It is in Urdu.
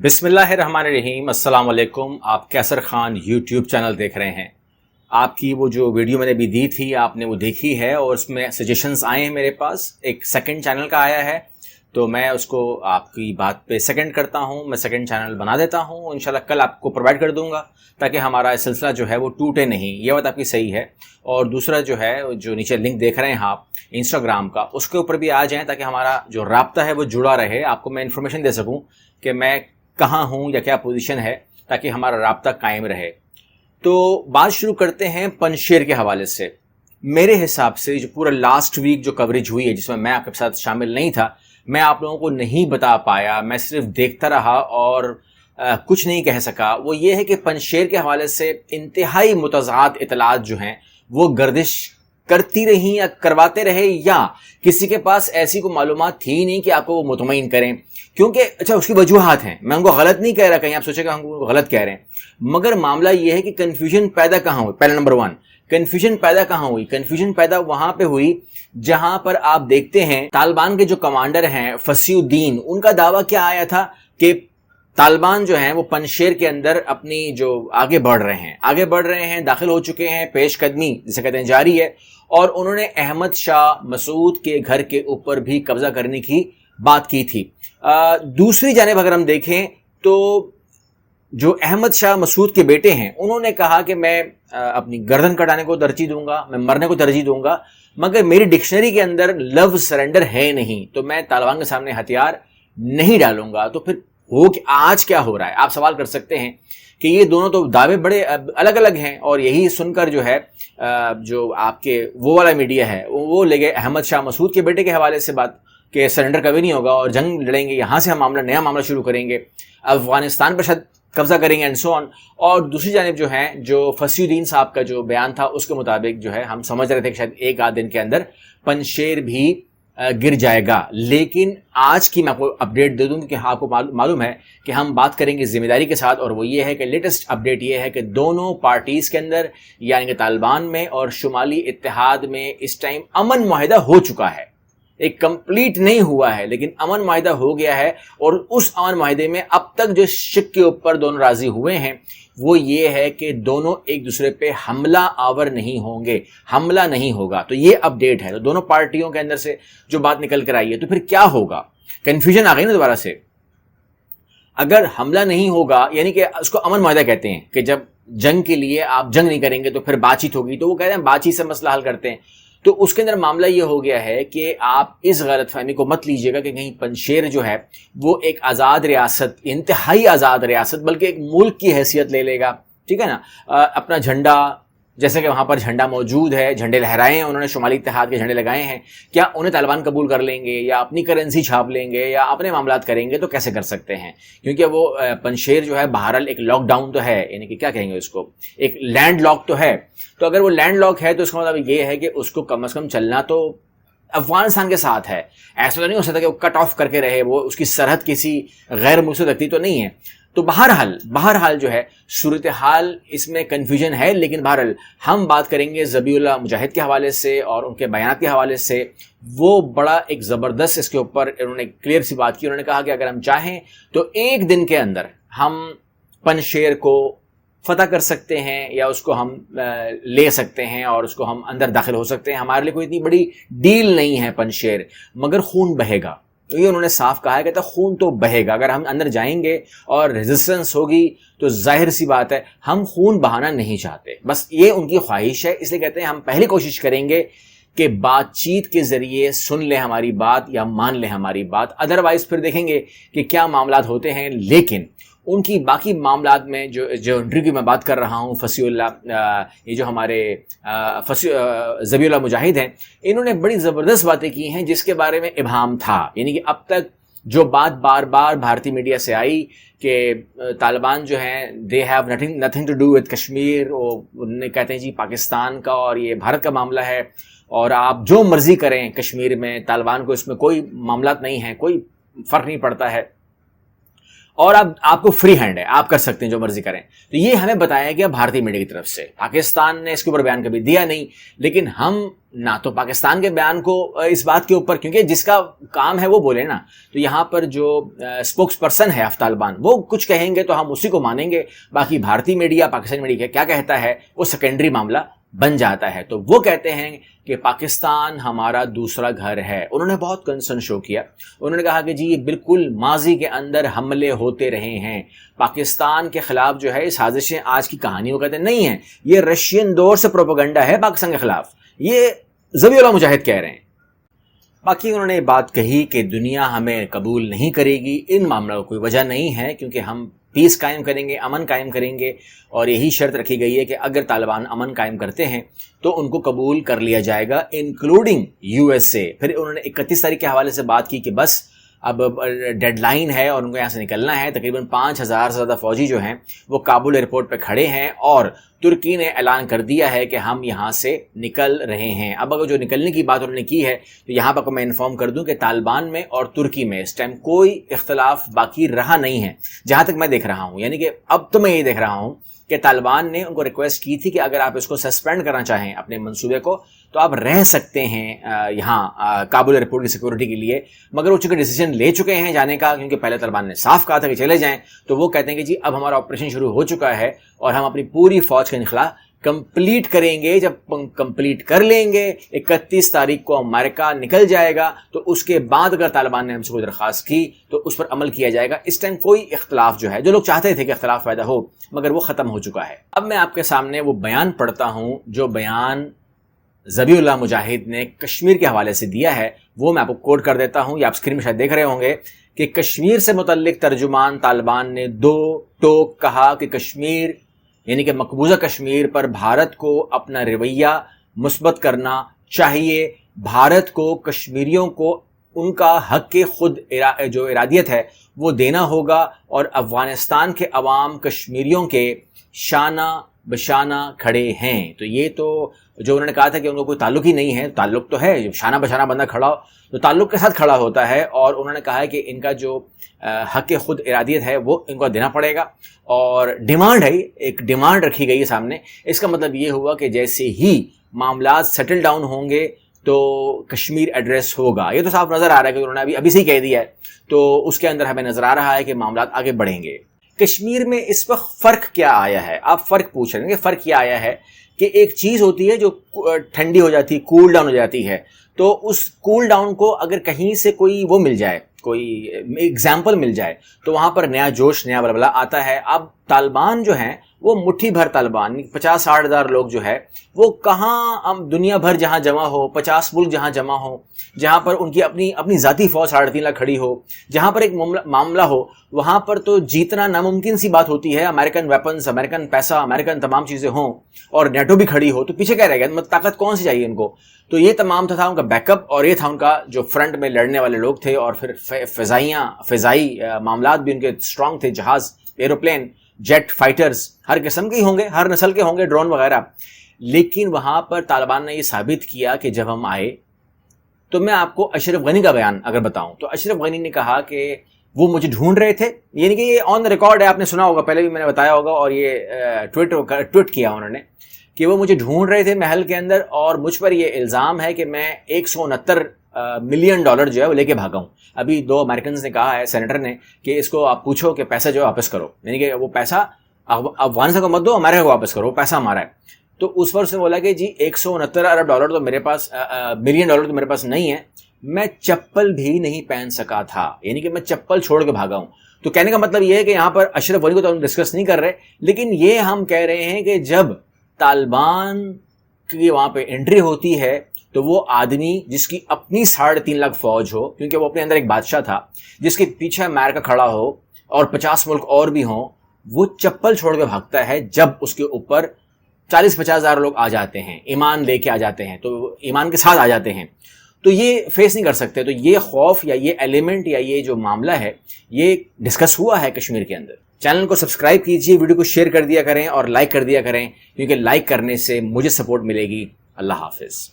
بسم اللہ الرحمن الرحیم۔ السلام علیکم۔ آپ کیسر خان یوٹیوب چینل دیکھ رہے ہیں۔ آپ کی وہ جو ویڈیو میں نے ابھی دی تھی آپ نے وہ دیکھی ہے اور اس میں سجیشنز آئے ہیں میرے پاس۔ ایک سیکنڈ چینل کا آیا ہے تو میں اس کو آپ کی بات پہ سیکنڈ کرتا ہوں، میں سیکنڈ چینل بنا دیتا ہوں، انشاءاللہ کل آپ کو پرووائڈ کر دوں گا تاکہ ہمارا سلسلہ جو ہے وہ ٹوٹے نہیں۔ یہ بات آپ کی صحیح ہے۔ اور دوسرا جو ہے جو نیچے لنک دیکھ رہے ہیں آپ انسٹاگرام کا، اس کے اوپر بھی آ جائیں تاکہ ہمارا جو رابطہ ہے وہ جڑا رہے، آپ کو میں انفارمیشن دے سکوں کہ میں کہاں ہوں یا کیا پوزیشن ہے، تاکہ ہمارا رابطہ قائم رہے۔ تو بات شروع کرتے ہیں پنجشیر کے حوالے سے۔ میرے حساب سے جو پورا لاسٹ ویک جو کوریج ہوئی ہے جس میں آپ کے ساتھ شامل نہیں تھا، میں آپ لوگوں کو نہیں بتا پایا، میں صرف دیکھتا رہا اور کچھ نہیں کہہ سکا، وہ یہ ہے کہ پنجشیر کے حوالے سے انتہائی متضاد اطلاعات جو ہیں وہ گردش کرتی رہیں یا کرواتے رہے، یا کسی کے پاس ایسی کوئی معلومات تھی نہیں کہ آپ کو وہ مطمئن کریں، کیونکہ اچھا اس کی وجوہات ہیں، میں ان کو غلط نہیں کہہ رہا، کہیں آپ سوچیں کہ ہم کو غلط کہہ رہے ہیں، مگر معاملہ یہ ہے کہ کنفیوژن پیدا کہاں ہوئی۔ پہلا نمبر 1، کنفیوژن پیدا کہاں ہوئی؟ کنفیوژن پیدا وہاں پہ ہوئی جہاں پر آپ دیکھتے ہیں طالبان کے جو کمانڈر ہیں فصیح الدین، ان کا دعویٰ کیا آیا تھا کہ طالبان جو ہیں وہ پنجشیر کے اندر اپنی جو آگے بڑھ رہے ہیں، داخل ہو چکے ہیں، پیش قدمی جسے کہتے ہیں جاری ہے، اور انہوں نے احمد شاہ مسعود کے گھر کے اوپر بھی قبضہ کرنے کی بات کی تھی۔ دوسری جانب اگر ہم دیکھیں تو جو احمد شاہ مسعود کے بیٹے ہیں انہوں نے کہا کہ میں اپنی گردن کٹانے کو ترجیح دوں گا، میں مرنے کو ترجیح دوں گا، مگر میری ڈکشنری کے اندر لفظ سرنڈر ہے نہیں، تو میں طالبان کے سامنے ہتھیار نہیں ڈالوں گا۔ تو پھر کہ آج کیا ہو رہا ہے؟ آپ سوال کر سکتے ہیں کہ یہ دونوں تو دعوے بڑے الگ الگ ہیں، اور یہی سن کر جو ہے جو آپ کے وہ والا میڈیا ہے وہ لے گئے احمد شاہ مسعود کے بیٹے کے حوالے سے بات کہ سرنڈر کبھی نہیں ہوگا اور جنگ لڑیں گے، یہاں سے ہم نیا معاملہ شروع کریں گے، افغانستان پر شاید قبضہ کریں گے اینڈ سو آن۔ اور دوسری جانب جو ہے جو فصیح الدین صاحب کا جو بیان تھا اس کے مطابق جو ہے ہم سمجھ رہے تھے کہ شاید ایک آدھ دن کے اندر پنجشیر بھی گر جائے گا، لیکن آج کی میں آپ کو اپڈیٹ دے دوں کہ آپ کو معلوم ہے کہ ہم بات کریں گے ذمہ داری کے ساتھ، اور وہ یہ ہے کہ لیٹسٹ اپڈیٹ یہ ہے کہ دونوں پارٹیز کے اندر یعنی کہ طالبان میں اور شمالی اتحاد میں اس ٹائم امن معاہدہ ہو چکا ہے، ایک کمپلیٹ نہیں ہوا ہے لیکن امن معاہدہ ہو گیا ہے، اور اس امن معاہدے میں اب تک جو شک کے اوپر دونوں راضی ہوئے ہیں وہ یہ ہے کہ دونوں ایک دوسرے پہ حملہ آور نہیں ہوں گے، حملہ نہیں ہوگا۔ تو یہ اپڈیٹ ہے، تو دونوں پارٹیوں کے اندر سے جو بات نکل کر آئی ہے، تو پھر کیا ہوگا؟ کنفیوژن آ گئی نا دوبارہ سے۔ اگر حملہ نہیں ہوگا یعنی کہ اس کو امن معاہدہ کہتے ہیں کہ جب جنگ کے لیے آپ جنگ نہیں کریں گے تو پھر بات چیت ہوگی، تو وہ کہتے ہیں بات چیت سے مسئلہ حل کرتے ہیں، تو اس کے اندر معاملہ یہ ہو گیا ہے کہ آپ اس غلط فہمی کو مت لیجئے گا کہ کہیں پنجشیر جو ہے وہ ایک آزاد ریاست، انتہائی آزاد ریاست، بلکہ ایک ملک کی حیثیت لے لے گا، ٹھیک ہے نا، اپنا جھنڈا جیسے کہ وہاں پر جھنڈا موجود ہے، جھنڈے لہرائے ہیں انہوں نے، شمالی اتحاد کے جھنڈے لگائے ہیں، کیا انہیں طالبان قبول کر لیں گے یا اپنی کرنسی چھاپ لیں گے یا اپنے معاملات کریں گے؟ تو کیسے کر سکتے ہیں؟ کیونکہ وہ پنجشیر جو ہے بہرحال ایک لاک ڈاؤن تو ہے، یعنی کہ کیا کہیں گے اس کو، ایک لینڈ لاک تو ہے، تو اگر وہ لینڈ لاک ہے تو اس کا مطلب یہ ہے کہ اس کو کم از کم چلنا تو افغانستان کے ساتھ ہے، ایسا تو نہیں ہو سکتا کہ وہ کٹ آف کر کے رہے، وہ اس کی سرحد کسی غیر ملک سے لگتی تو نہیں ہے۔ تو بہرحال جو ہے صورتحال اس میں کنفیوژن ہے، لیکن بہرحال ہم بات کریں گے ذبیح اللہ مجاہد کے حوالے سے اور ان کے بیانات کے حوالے سے۔ وہ بڑا ایک زبردست اس کے اوپر انہوں نے کلیئر سی بات کی، انہوں نے کہا کہ اگر ہم چاہیں تو ایک دن کے اندر ہم پنجشیر کو فتح کر سکتے ہیں یا اس کو ہم لے سکتے ہیں اور اس کو ہم اندر داخل ہو سکتے ہیں، ہمارے لیے کوئی اتنی بڑی ڈیل نہیں ہے پنجشیر، مگر خون بہے گا، یہ انہوں نے صاف کہا ہے، کہتا خون تو بہے گا، اگر ہم اندر جائیں گے اور ریزسٹنس ہوگی تو ظاہر سی بات ہے ہم خون بہانا نہیں چاہتے، بس یہ ان کی خواہش ہے، اس لیے کہتے ہیں ہم پہلی کوشش کریں گے کہ بات چیت کے ذریعے سن لیں ہماری بات یا مان لیں ہماری بات، ادروائز پھر دیکھیں گے کہ کیا معاملات ہوتے ہیں۔ لیکن ان کی باقی معاملات میں جو انٹرویو کی میں بات کر رہا ہوں، فصیح اللہ یہ جو ہمارے ذبیح اللہ مجاہد ہیں، انہوں نے بڑی زبردست باتیں کی ہیں جس کے بارے میں ابہام تھا، یعنی کہ اب تک جو بات بار بار بھارتی میڈیا سے آئی کہ طالبان جو ہیں they have nothing to do with Kashmir, انہوں نے کہتے ہیں جی پاکستان کا اور یہ بھارت کا معاملہ ہے اور آپ جو مرضی کریں کشمیر میں، طالبان کو اس میں کوئی معاملات نہیں ہیں، کوئی فرق نہیں پڑتا ہے، اور اب آپ کو فری ہینڈ ہے, آپ کر سکتے ہیں جو مرضی کریں. تو یہ ہمیں بتایا گیا بھارتی میڈیا کی طرف سے. پاکستان نے اس کے اوپر بیان کبھی دیا نہیں, لیکن ہم نہ تو پاکستان کے بیان کو اس بات کے اوپر, کیونکہ جس کا کام ہے وہ بولے نا, تو یہاں پر جو اسپوکس پرسن ہے آف طالبان وہ کچھ کہیں گے تو ہم اسی کو مانیں گے. باقی بھارتی میڈیا, پاکستانی میڈیا کیا کہتا ہے وہ سیکنڈری معاملہ بن جاتا ہے. تو وہ کہتے ہیں کہ پاکستان ہمارا دوسرا گھر ہے. انہوں نے بہت کنسرن شو کیا. انہوں نے کہا کہ جی یہ بالکل ماضی کے اندر حملے ہوتے رہے ہیں پاکستان کے خلاف, جو ہے اس سازشیں آج کی کہانیوں کہتے نہیں ہیں, یہ رشین دور سے پروپیگنڈا ہے پاکستان کے خلاف, یہ ذبیح اللہ مجاہد کہہ رہے ہیں. باقی انہوں نے بات کہی کہ دنیا ہمیں قبول نہیں کرے گی, ان معاملوں کو کوئی وجہ نہیں ہے کیونکہ ہم پیس قائم کریں گے, امن قائم کریں گے, اور یہی شرط رکھی گئی ہے کہ اگر طالبان امن قائم کرتے ہیں تو ان کو قبول کر لیا جائے گا انکلوڈنگ یو ایس اے. پھر انہوں نے 31 تاریخ کے حوالے سے بات کی کہ بس اب ڈیڈ لائن ہے اور ان کو یہاں سے نکلنا ہے. تقریباً 5000 سے زیادہ فوجی جو ہیں وہ کابل ایئرپورٹ پہ کھڑے ہیں, اور ترکی نے اعلان کر دیا ہے کہ ہم یہاں سے نکل رہے ہیں. اب اگر جو نکلنے کی بات انہوں نے کی ہے تو یہاں پر میں انفارم کر دوں کہ طالبان میں اور ترکی میں اس ٹائم کوئی اختلاف باقی رہا نہیں ہے جہاں تک میں دیکھ رہا ہوں. یعنی کہ اب تو میں یہ دیکھ رہا ہوں کہ طالبان نے ان کو ریکویسٹ کی تھی کہ اگر آپ اس کو سسپینڈ کرنا چاہیں اپنے منصوبے کو تو آپ رہ سکتے ہیں یہاں کابل ایئرپورٹ کی سیکورٹی کے لیے, مگر وہ چونکہ ڈیسیجن لے چکے ہیں جانے کا, کیونکہ پہلے طالبان نے صاف کہا تھا کہ چلے جائیں, تو وہ کہتے ہیں کہ جی اب ہمارا آپریشن شروع ہو چکا ہے اور ہم اپنی پوری فوج کا انخلا کمپلیٹ کریں گے. جب کمپلیٹ کر لیں گے 31 تاریخ کو امریکہ نکل جائے گا, تو اس کے بعد اگر طالبان نے ہم سے کوئی درخواست کی تو اس پر عمل کیا جائے گا. اس ٹائم کوئی اختلاف جو ہے, جو لوگ چاہتے تھے کہ اختلاف پیدا ہو, مگر وہ ختم ہو چکا ہے. اب میں آپ کے سامنے وہ بیان پڑھتا ہوں جو بیان ذبیح اللہ مجاہد نے کشمیر کے حوالے سے دیا ہے, وہ میں آپ کو کوٹ کر دیتا ہوں. یہ آپ اسکرین میں شاید دیکھ رہے ہوں گے کہ کشمیر سے متعلق ترجمان طالبان نے 2 ٹوک کہا کہ کشمیر یعنی کہ مقبوضہ کشمیر پر بھارت کو اپنا رویہ مثبت کرنا چاہیے. بھارت کو کشمیریوں کو ان کا حق خود جو ارادیت ہے وہ دینا ہوگا, اور افغانستان کے عوام کشمیریوں کے شانہ بشانہ کھڑے ہیں. تو یہ تو جو انہوں نے کہا تھا کہ ان کو کوئی تعلق ہی نہیں ہے, تعلق تو ہے, شانہ بشانہ بندہ کھڑا ہو تو تعلق کے ساتھ کھڑا ہوتا ہے. اور انہوں نے کہا ہے کہ ان کا جو حق خود ارادیت ہے وہ ان کو دینا پڑے گا, اور ڈیمانڈ ہے, ایک ڈیمانڈ رکھی گئی ہے سامنے. اس کا مطلب یہ ہوا کہ جیسے ہی معاملات سیٹل ڈاؤن ہوں گے تو کشمیر ایڈریس ہوگا. یہ تو صاف نظر آ رہا ہے کہ انہوں نے ابھی سے ہی کہہ دیا ہے, تو اس کے اندر ہمیں نظر آ رہا ہے کہ معاملات آگے بڑھیں گے. کشمیر میں اس وقت فرق کیا آیا ہے؟ آپ فرق پوچھ رہے ہیں کہ فرق کیا آیا ہے کہ ایک چیز ہوتی ہے جو ٹھنڈی ہو جاتی ہے, کول ڈاؤن ہو جاتی ہے, تو اس کول ڈاؤن کو اگر کہیں سے کوئی وہ مل جائے, کوئی ایگزامپل مل جائے, تو وہاں پر نیا جوش, نیا بلبلہ آتا ہے. اب طالبان جو ہیں وہ مٹھی بھر طالبان, 50-60 ہزار لوگ جو ہے وہ کہاں دنیا بھر جہاں جمع ہو, 50 ملک جہاں جمع ہو, جہاں پر ان کی اپنی ذاتی فوج 3.5 لاکھ کھڑی ہو, جہاں پر ایک معاملہ ہو, وہاں پر تو جیتنا ناممکن سی بات ہوتی ہے. امریکن ویپنز, امریکن پیسہ, امریکن تمام چیزیں ہوں, اور نیٹو بھی کھڑی ہو, تو پیچھے کیا رہ گیا؟ طاقت کون سی چاہیے ان کو؟ تو یہ تمام تھا ان کا بیک اپ, اور یہ تھا ان کا جو فرنٹ میں لڑنے والے لوگ تھے. اور پھر فضائی معاملات بھی ان کے اسٹرانگ تھے, جہاز, ایروپلین, جیٹ فائٹرز, ہر قسم کے ہوں گے, ہر نسل کے ہوں گے, ڈرون وغیرہ. لیکن وہاں پر طالبان نے یہ ثابت کیا کہ جب ہم آئے تو میں آپ کو اشرف غنی کا بیان اگر بتاؤں تو اشرف غنی نے کہا کہ وہ مجھے ڈھونڈ رہے تھے. یعنی کہ یہ آن ریکارڈ ہے, آپ نے سنا ہوگا, پہلے بھی میں نے بتایا ہوگا, اور یہ ٹویٹ کیا انہوں نے کہ وہ مجھے ڈھونڈ رہے تھے محل کے اندر, اور مجھ پر یہ الزام ہے کہ میں $169 ملین جو ہے وہ لے کے بھاگا ہوں. ابھی 2 امریکنز نے کہا ہے, سینیٹر نے, کہ اس کو آپ پوچھو کہ پیسہ جو ہے واپس کرو, یعنی کہ وہ پیسہ افغانستان کو مت دو, امریکہ کو واپس کرو, وہ پیسہ ہمارا ہے. تو اس پر اس نے بولا کہ جی $169 ارب تو میرے پاس, ملین ڈالر تو میرے پاس نہیں ہے, میں چپل بھی نہیں پہن سکا تھا, یعنی کہ میں چپل چھوڑ کے بھاگا ہوں. تو کہنے کا مطلب یہ ہے کہ یہاں پر اشرف غنی کو تو ہم ڈسکس نہیں کر رہے, لیکن یہ ہم کہہ رہے ہیں کہ جب طالبان کی وہاں پہ انٹری ہوتی ہے تو وہ آدمی جس کی اپنی 3.5 لاکھ فوج ہو, کیونکہ وہ اپنے اندر ایک بادشاہ تھا, جس کے پیچھے امریکہ کھڑا ہو اور 50 ملک اور بھی ہوں, وہ چپل چھوڑ کے بھاگتا ہے جب اس کے اوپر 40-50 ہزار لوگ آ جاتے ہیں, ایمان لے کے آ جاتے ہیں, تو ایمان کے ساتھ آ جاتے ہیں, تو یہ فیس نہیں کر سکتے. تو یہ خوف یا یہ ایلیمنٹ یا یہ جو معاملہ ہے یہ ڈسکس ہوا ہے کشمیر کے اندر. چینل کو سبسکرائب کیجئے, ویڈیو کو شیئر کر دیا کریں اور لائک کر دیا کریں, کیونکہ لائک کرنے سے مجھے سپورٹ ملے گی. اللہ حافظ.